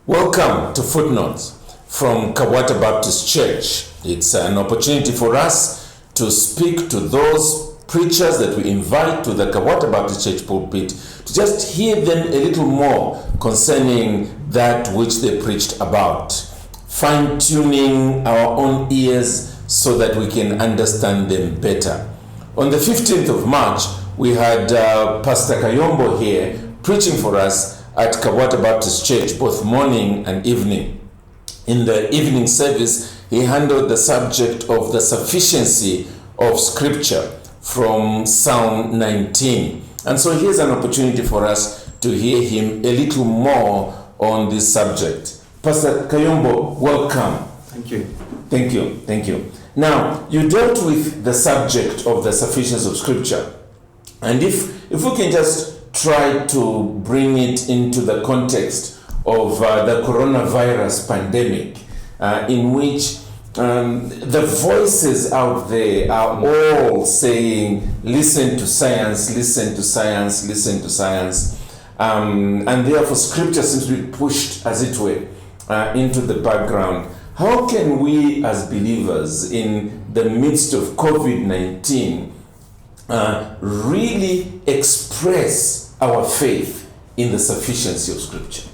Welcome to Footnotes from Kabwata Baptist Church. It's an opportunity for us to speak to those preachers that we invite to the Kabwata Baptist Church pulpit to just hear them a little more concerning that which they preached about, fine-tuning our own ears so that we can understand them better. On the 15th of March, we had Pastor Kayombo here preaching for us at Kabwata Baptist Church, both morning and evening. In the evening service, he handled the subject of the sufficiency of Scripture from Psalm 19. And so here's an opportunity for us to hear him a little more on this subject. Pastor Kayombo, welcome. Thank you. Thank you. Thank you. Now, you dealt with the subject of the sufficiency of Scripture. And if we can just try to bring it into the context of the coronavirus pandemic, in which the voices out there are all saying, listen to science, listen to science, listen to science. And therefore Scripture seems to be pushed, as it were, into the background. How can we as believers in the midst of COVID-19 really express our faith in the sufficiency of Scripture?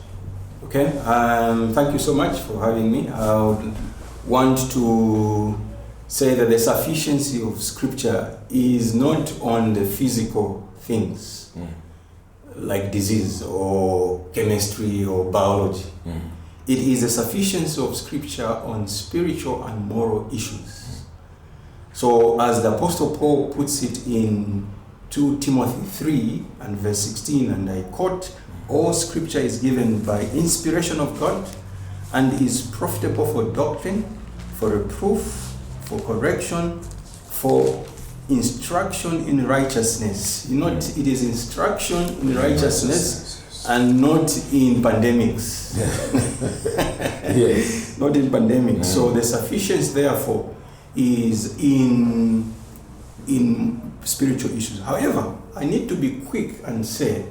Okay, thank you so much for having me. I would want to say that the sufficiency of Scripture is not on the physical things, like disease or chemistry or biology. It is the sufficiency of Scripture on spiritual and moral issues. So as the Apostle Paul puts it in 2 Timothy 3 and verse 16, and I quote, all Scripture is given by inspiration of God and is profitable for doctrine, for reproof, for correction, for instruction in righteousness. It is instruction in righteousness and not in pandemics. Yes. Not in pandemics. So the sufficiency, therefore, is in spiritual issues. However, I need to be quick and say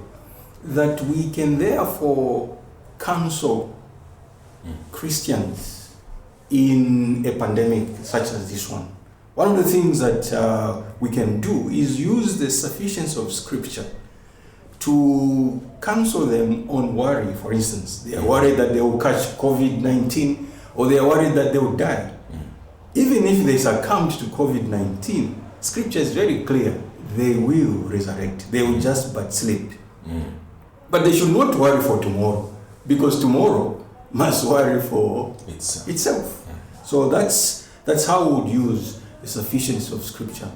that we can therefore counsel Christians in a pandemic such as this one. One of the things that we can do is use the sufficiency of Scripture to counsel them on worry. For instance, they are worried that they will catch COVID-19 or they are worried that they will die. Even if they succumbed to COVID-19, Scripture is very clear. They will resurrect. They will just but sleep. But they should not worry for tomorrow, because tomorrow must worry for itself. So that's how we would use the sufficiency of Scripture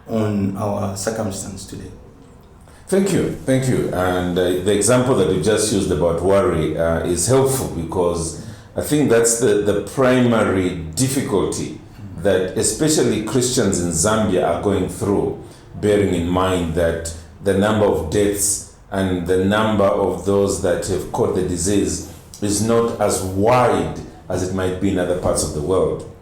on our circumstance today. Thank you. And the example that you just used about worry is helpful, because I think that's the primary difficulty that especially Christians in Zambia are going through, bearing in mind that the number of deaths and the number of those that have caught the disease is not as wide as it might be in other parts of the world.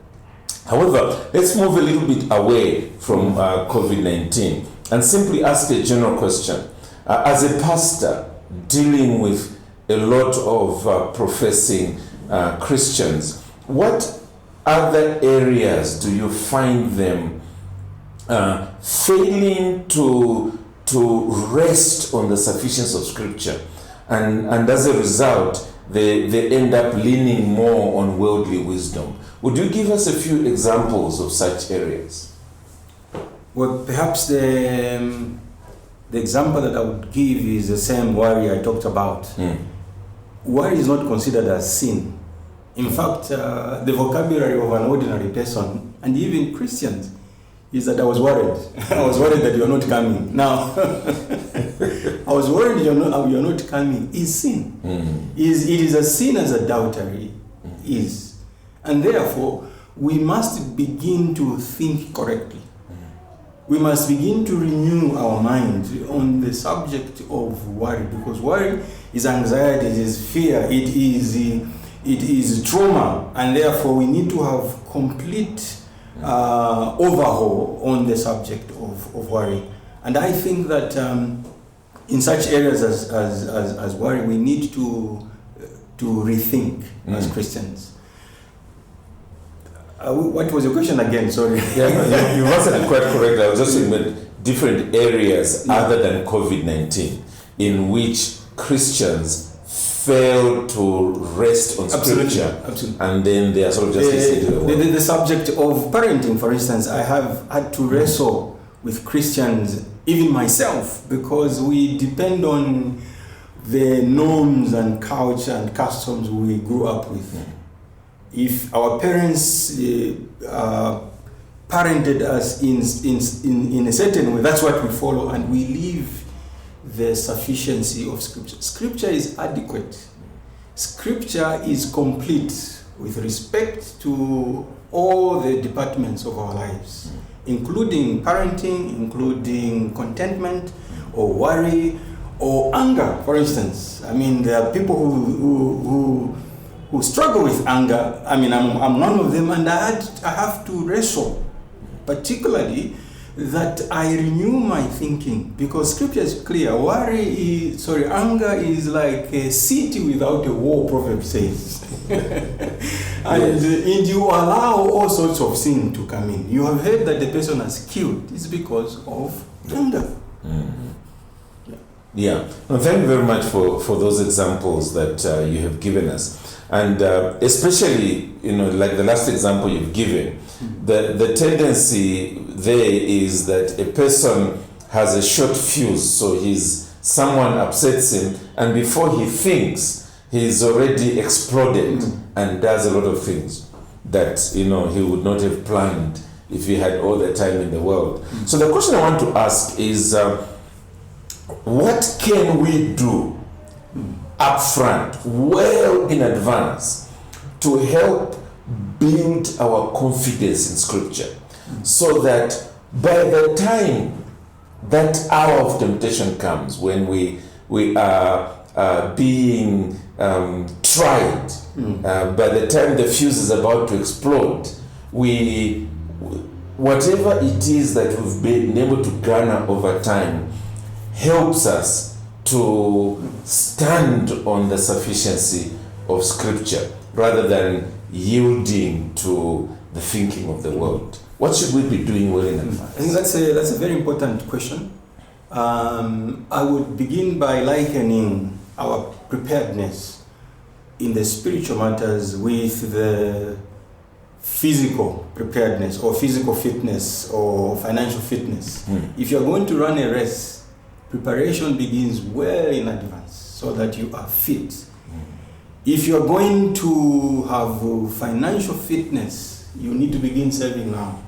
However, let's move a little bit away from COVID-19 and simply ask a general question. As a pastor dealing with a lot of professing Christians, what other areas do you find them failing to rest on the sufficiency of Scripture, and as a result they end up leaning more on worldly wisdom? Would you give us a few examples of such areas? Well, perhaps the example that I would give is the same worry I talked about. Worry is not considered as sin. In fact, the vocabulary of an ordinary person, and even Christians, is that I was worried. I was worried that you're not coming. Now, I was worried you're not coming is sin. It is a sin as adultery is. And therefore, we must begin to think correctly. We must begin to renew our mind on the subject of worry, because worry is anxiety, it is fear, it is trauma, and therefore we need to have complete overhaul on the subject of worry. And I think that in such areas as worry, we need to to rethink as Christians. What was your question again? Sorry. Yeah, no, you answered it quite correct. I was just saying that different areas other than COVID-19 in which Christians fail to rest on scripture, absolutely. And then they are sort of just listening to the word. The subject of parenting, for instance, I have had to wrestle with Christians, even myself, because we depend on the norms and culture and customs we grew up with. If our parents parented us in a certain way, that's what we follow, and we live the sufficiency of Scripture. Scripture is adequate. Scripture is complete with respect to all the departments of our lives, including parenting, including contentment or worry or anger, for instance. I mean, there are people who struggle with anger. I mean, I'm none of them, and I have to wrestle, particularly that I renew my thinking, because Scripture is clear. Anger is like a city without a wall, Proverbs says. And you allow all sorts of sin to come in. You have heard that the person has killed. It's because of anger. Yeah. Well, thank you very much for those examples that you have given us. And especially, like the last example you've given, the tendency there is that a person has a short fuse, so someone upsets him, and before he thinks, he's already exploded and does a lot of things that he would not have planned if he had all the time in the world. So the question I want to ask is, what can we do up front, well in advance, to help build our confidence in Scripture, so that by the time that hour of temptation comes, when we are being tried, by the time the fuse is about to explode, whatever it is that we've been able to garner over time helps us to stand on the sufficiency of Scripture rather than yielding to the thinking of the world. What should we be doing well in advance? I think that's a very important question. I would begin by likening our preparedness in the spiritual matters with the physical preparedness or physical fitness or financial fitness. If you're going to run a race, preparation begins well in advance so that you are fit. If you're going to have financial fitness, you need to begin serving now.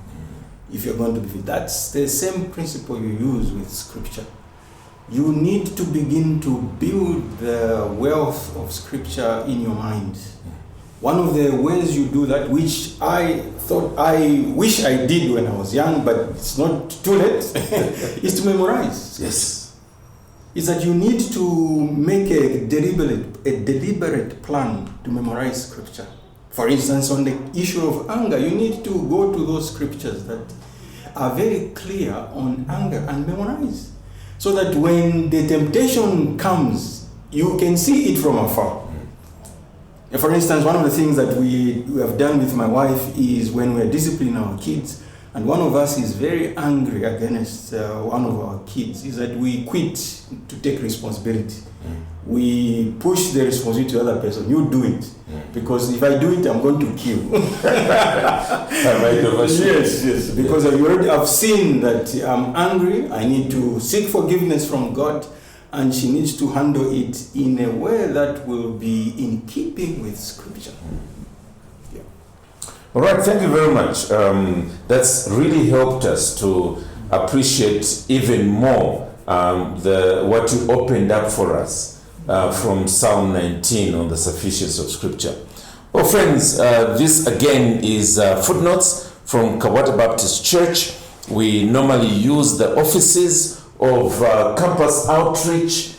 If you're going to be fit, that's the same principle you use with Scripture. You need to begin to build the wealth of Scripture in your mind. One of the ways you do that, which I wish I did when I was young, but it's not too late, is to memorize. Yes. Is that you need to make a deliberate plan to memorize Scripture. For instance, on the issue of anger, you need to go to those scriptures that are very clear on anger and memorize, so that when the temptation comes, you can see it from afar. For instance, one of the things that we have done with my wife is when we're disciplining our kids, and one of us is very angry against one of our kids, is that we quit to take responsibility. We push the responsibility to the other person. You do it. Because if I do it, I'm going to kill. Yes. Because I've seen that I'm angry. I need to seek forgiveness from God, and she needs to handle it in a way that will be in keeping with Scripture. All right, thank you very much. That's really helped us to appreciate even more what you opened up for us from Psalm 19 on the sufficiency of Scripture. Well, friends, this again is Footnotes from Kabwata Baptist Church. We normally use the offices of Campus Outreach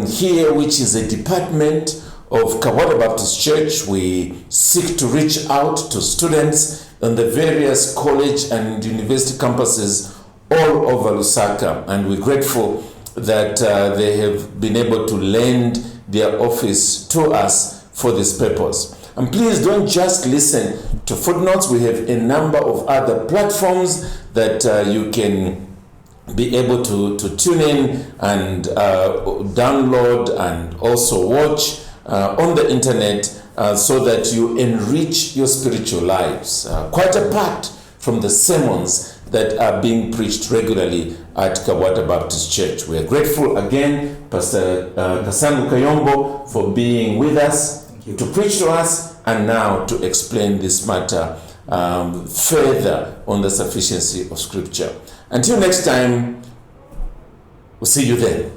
here, which is a department of Kabwata Baptist Church. We seek to reach out to students on the various college and university campuses all over Lusaka, and we're grateful that they have been able to lend their office to us for this purpose. And please don't just listen to Footnotes. We have a number of other platforms that you can be able to tune in and download and also watch on the internet so that you enrich your spiritual lives, quite apart from the sermons that are being preached regularly at Kabwata Baptist Church. We are grateful again, Pastor Kasango Kayombo, for being with us to preach to us and now to explain this matter further on the sufficiency of Scripture. Until next time, we'll see you then.